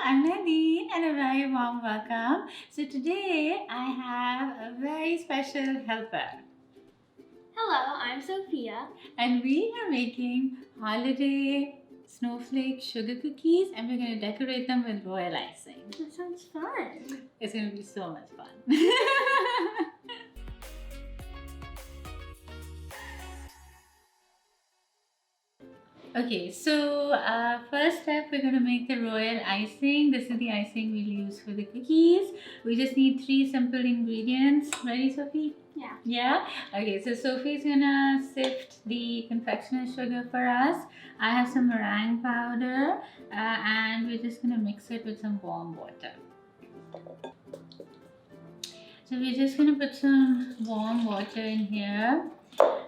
I'm Nadine and a very warm welcome. So today I have a very special helper. Hello, I'm Sophia. And we are making holiday snowflake sugar cookies and we're going to decorate them with royal icing. That sounds fun. It's going to be so much fun. Okay, so first step, we're going to make the royal icing. This is the icing we'll use for the cookies. We just need 3 simple ingredients. Ready, Sophie? Yeah. Yeah? Okay, so Sophie's going to sift the confectioner's sugar for us. I have some meringue powder and we're just going to mix it with some warm water. So we're just going to put some warm water in here.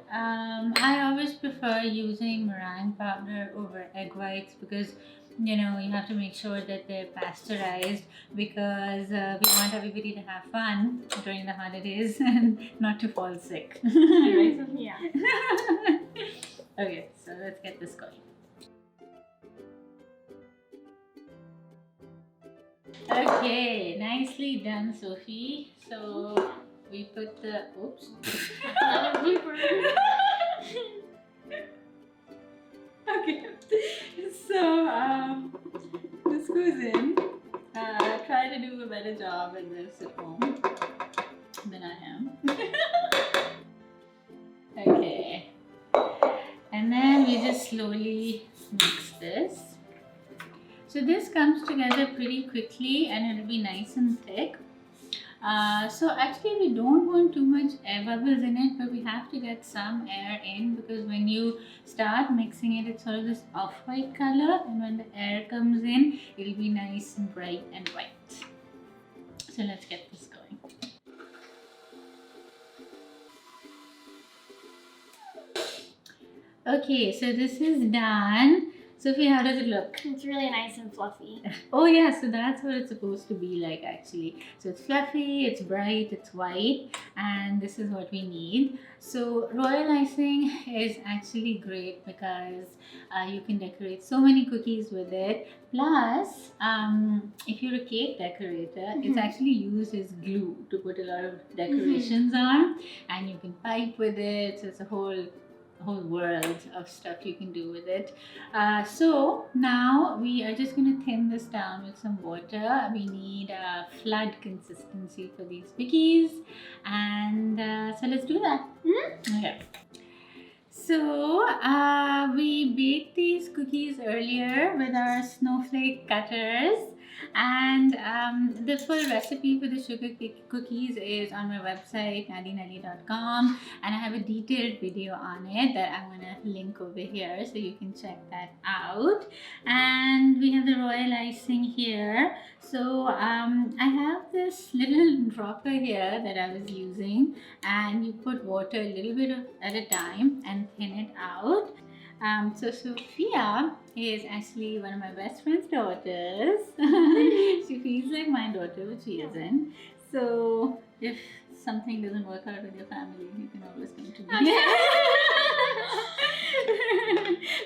I always prefer using meringue powder over egg whites because you have to make sure that they're pasteurized because we want everybody to have fun during the holidays and not to fall sick. Right? Yeah. Okay, so let's get this going. Okay, nicely done, Sophie. So we put the oops. Another blooper. Okay, so this goes in. Try to do a better job at this at home than I am. Okay, and then we just slowly mix this. So this comes together pretty quickly and it'll be nice and thick. So actually we don't want too much air bubbles in it, but we have to get some air in because when you start mixing it, it's sort of this off-white color, and when the air comes in, it'll be nice and bright and white. So let's get this going. Okay, so this is done. Sophie, how does it look? It's really nice and fluffy. Oh yeah, so that's what it's supposed to be like actually. So it's fluffy, it's bright, it's white, and this is what we need. So royal icing is actually great because you can decorate so many cookies with it. Plus, if you're a cake decorator, it's actually used as glue to put a lot of decorations on, and you can pipe with it. So it's a whole world of stuff you can do with it. So now we are just going to thin this down with some water. We need a flood consistency for these cookies, and so let's do that. Okay. So we baked these cookies earlier with our snowflake cutters, and the full recipe for the sugar cookies is on my website nadineali.com, and I have a detailed video on it that I'm going to link over here so you can check that out. And we have the royal icing here. So I have this little dropper here that I was using, and you put water a little bit at a time and thin it out. So Sophia is actually one of my best friend's daughters. She feels like my daughter, but she isn't. So if something doesn't work out with your family, you can always come to me.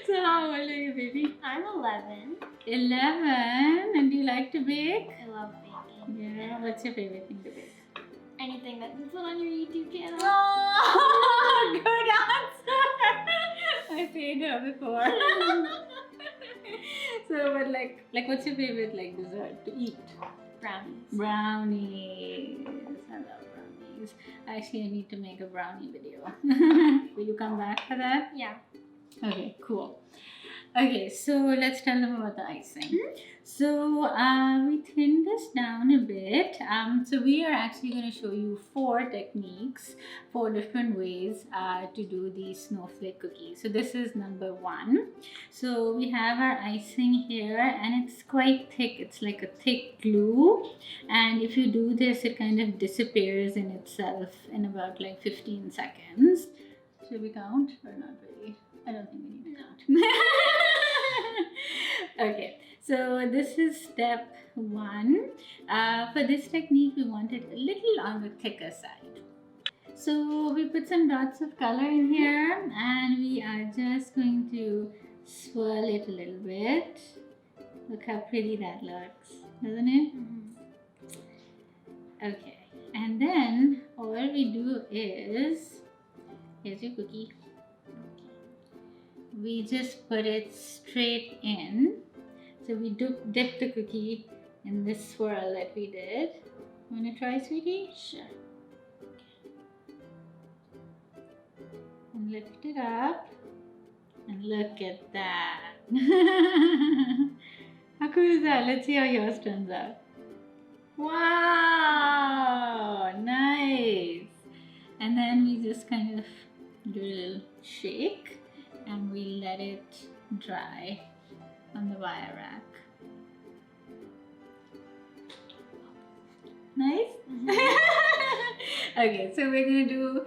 So how old are you, baby? I'm 11. 11. And do you like to bake? I love baking. Yeah. What's your favorite thing to bake? Anything that you put on your YouTube channel. Oh, good answer. I paid her before. So, but like, what's your favorite dessert to eat? Brownies. Brownies. I love brownies. Actually, I need to make a brownie video. Will you come back for that? Yeah. Okay, cool. Okay, so let's tell them about the icing. So we thinned this down a bit. So we are actually going to show you 4 techniques, 4 different ways to do these snowflake cookies. So this is number 1. So we have our icing here, and it's quite thick. It's like a thick glue, and if you do this, it kind of disappears in itself in about 15 seconds. Should we count or not really? I don't think we need to count. Okay, so this is step 1. For this technique, we want it a little on the thicker side. So we put some dots of color in here, and we are just going to swirl it a little bit. Look how pretty that looks. doesn't it? Mhm. Okay, and then all we do is, here's your cookie. We just put it straight in. So we dip the cookie in this swirl that we did. Wanna try, sweetie? Sure. And lift it up. And look at that. How cool is that? Let's see how yours turns out. Wow! Nice! And then we just kind of do a little shake and we let it dry on the wire rack. Nice? Okay, so we're gonna do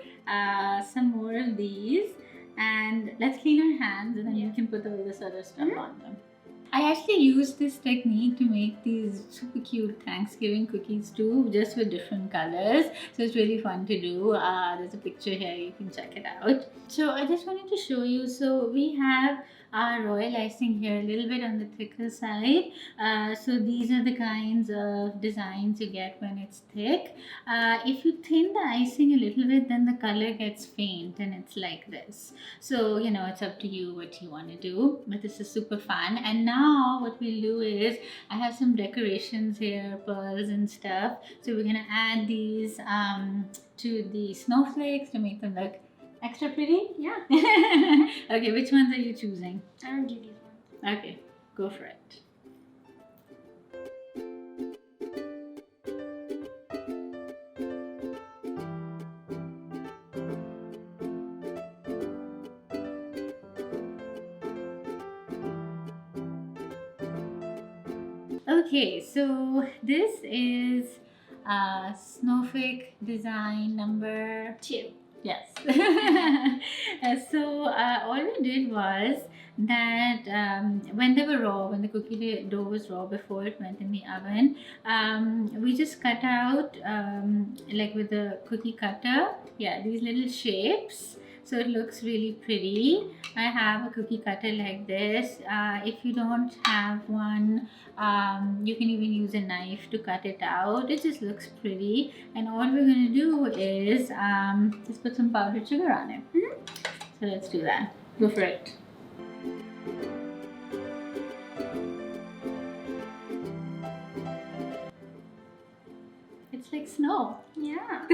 some more of these, and let's clean our hands and then we can put all this other stuff on them. I actually used this technique to make these super cute Thanksgiving cookies too, just with different colors. So it's really fun to do. There's a picture here, you can check it out. So I just wanted to show you, so we have our royal icing here, a little bit on the thicker side. So these are the kinds of designs you get when it's thick. If you thin the icing a little bit, then the color gets faint and it's like this. So, you know, it's up to you what you want to do, but this is super fun. And now what we'll do is, I have some decorations here, pearls and stuff. So we're going to add these to the snowflakes to make them look extra pretty. Yeah. Okay, which ones are you choosing? I'm gonna do these ones. Okay, go for it. Okay, so this is snowflake design number 2. Yes. So all we did was that when they were raw, when the cookie dough was raw before it went in the oven, we just cut out like with the cookie cutter, yeah, these little shapes. So it looks really pretty. I have a cookie cutter like this. If you don't have one, you can even use a knife to cut it out. It just looks pretty. And all we're going to do is just put some powdered sugar on it. So let's do that. Go for it. It's like snow. Yeah.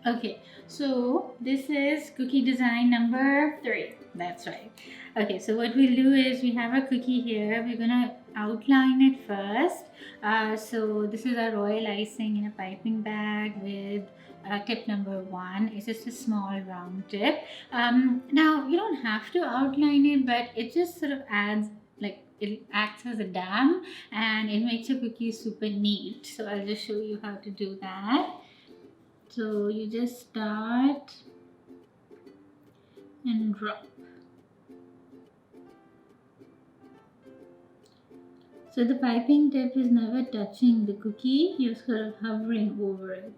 Okay, so this is cookie design number 3. That's right. Okay, so what we'll do is, we have our cookie here. We're gonna outline it first. So this is our royal icing in a piping bag with tip number 1. It's just a small round tip. Now you don't have to outline it, but it just sort of adds, like, it acts as a dam and it makes your cookie super neat. So I'll just show you how to do that. So you just start and drop. So the piping tip is never touching the cookie, you're sort of hovering over it.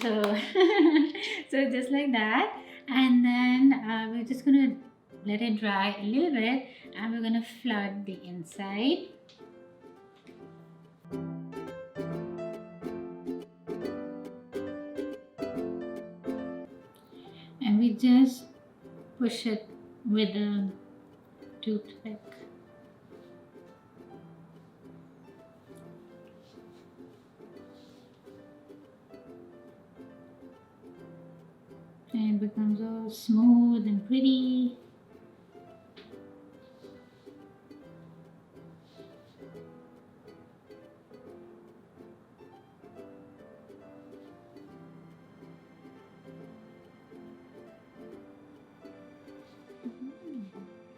So, so just like that, and then we're just gonna let it dry a little bit, and we're gonna flood the inside. And we just push it with a toothpick. And it becomes all smooth and pretty.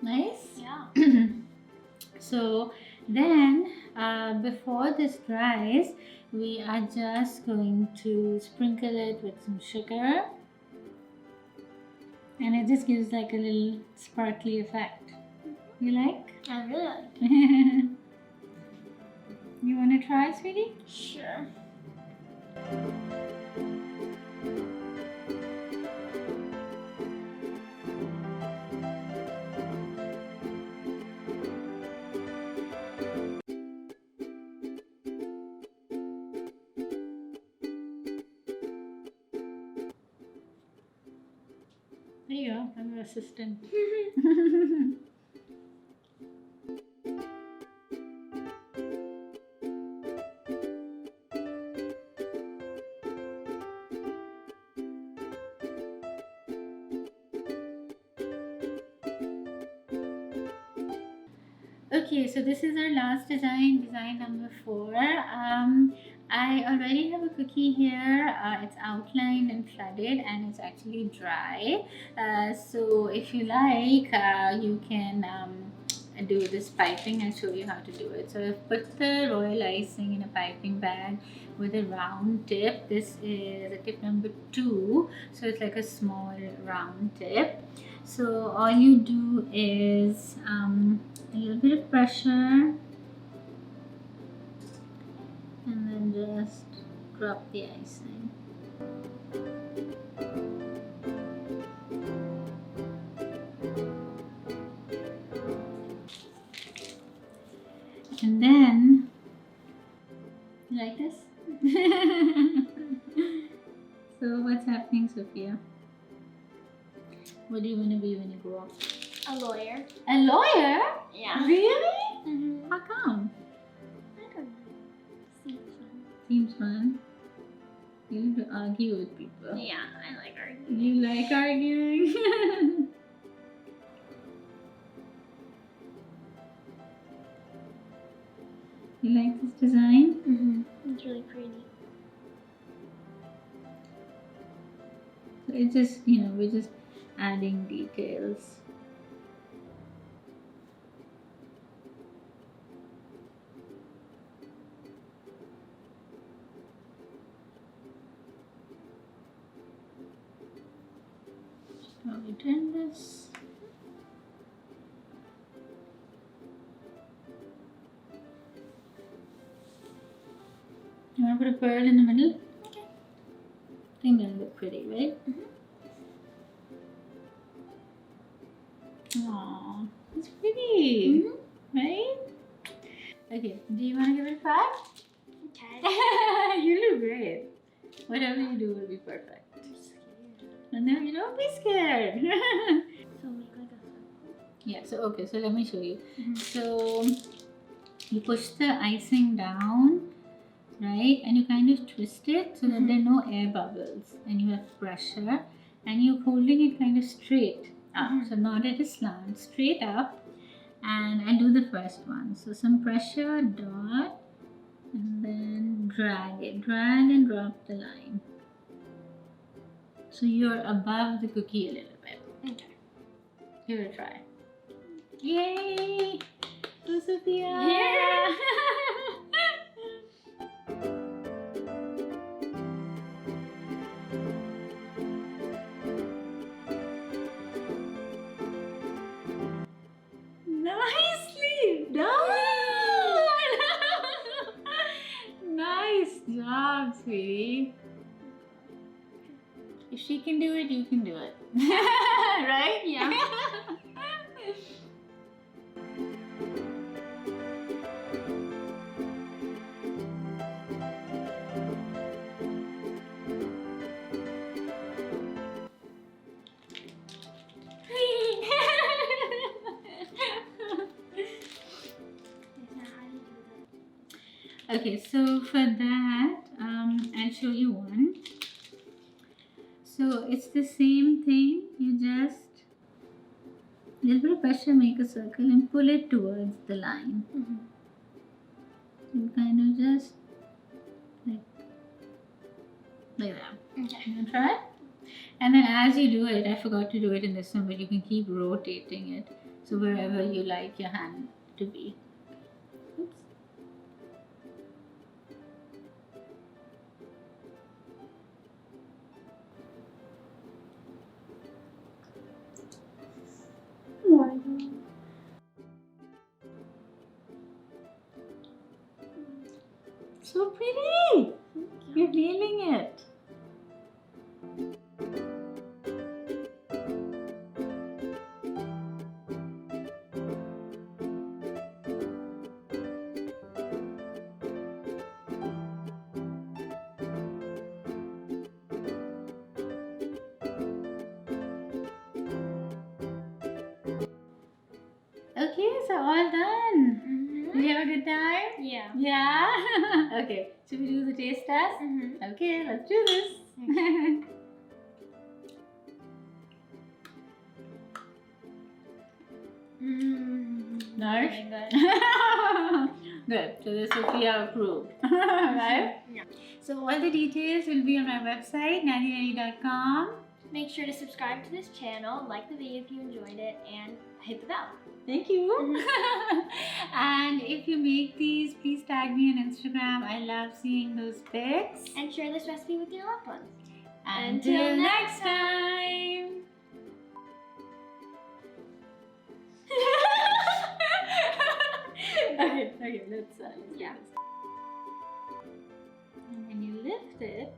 Nice? Yeah. So then before this dries, we are just going to sprinkle it with some sugar, and it just gives like a little sparkly effect. You like? I really like it. You want to try, sweetie? Sure. There you go. I'm your assistant. Okay, so this is our last design number 4. I already have a cookie here. It's outlined and flooded, and it's actually dry. So if you like, you can do this piping. I'll show you how to do it. So I've put the royal icing in a piping bag with a round tip. This is a tip number 2, so it's like a small round tip. So all you do is a little bit of pressure, and then just drop the icing. And then, you like this? So what's happening, Sophia? What do you want to be when you grow up? A lawyer. A lawyer? Yeah. Really? Mm-hmm. How come? I don't know. Seems fun. Seems fun. You need to argue with people. Yeah, I like arguing. You like arguing? You like this design? Mm-hmm. It's really pretty. So it's just, you know, we're just adding details. So we turn this. You want to put a pearl in the middle? Okay. I think that'll look pretty, right? Aww, it's pretty, right? Okay, do you want to give it a 5? Okay. You look great. Whatever you do will be perfect. I'm scared. And then you don't be scared. So make like a circle. Yeah, so okay, so let me show you. Mm-hmm. So you push the icing down, right? And you kind of twist it so that there are no air bubbles, and you have pressure, and you're holding it kind of straight up. So not at a slant, straight up. And I'll do the first one. So some pressure, dot, and then drag it. Drag and drop the line. So you're above the cookie a little bit. Okay. Give it a try. Yay! So Sophia! Yeah. Nicely done! Nice job, sweetie. If she can do it, you can do it. Right? Yeah. Okay, so for that, I'll show you one. So it's the same thing. You just little bit of pressure, make a circle and pull it towards the line. You kind of just like that. Okay. You wanna try it? And then as you do it, I forgot to do it in this one, but you can keep rotating it. So wherever you like your hand to be. Oops. So pretty! You're nailing it. Okay, so all done. Did you have a good time? Yeah. Yeah? Okay, should we do the taste test? Okay, let's do this. Nice. Good. So this is Sophia approved. Right? Yeah. So all the details will be on my website, nadineali.com. Make sure to subscribe to this channel, like the video if you enjoyed it, and hit the bell. Thank you. And if you make these, please tag me on Instagram. I love seeing those pics. And share this recipe with your loved ones. Until next time. Okay, let's Yeah. do this. And when you lift it,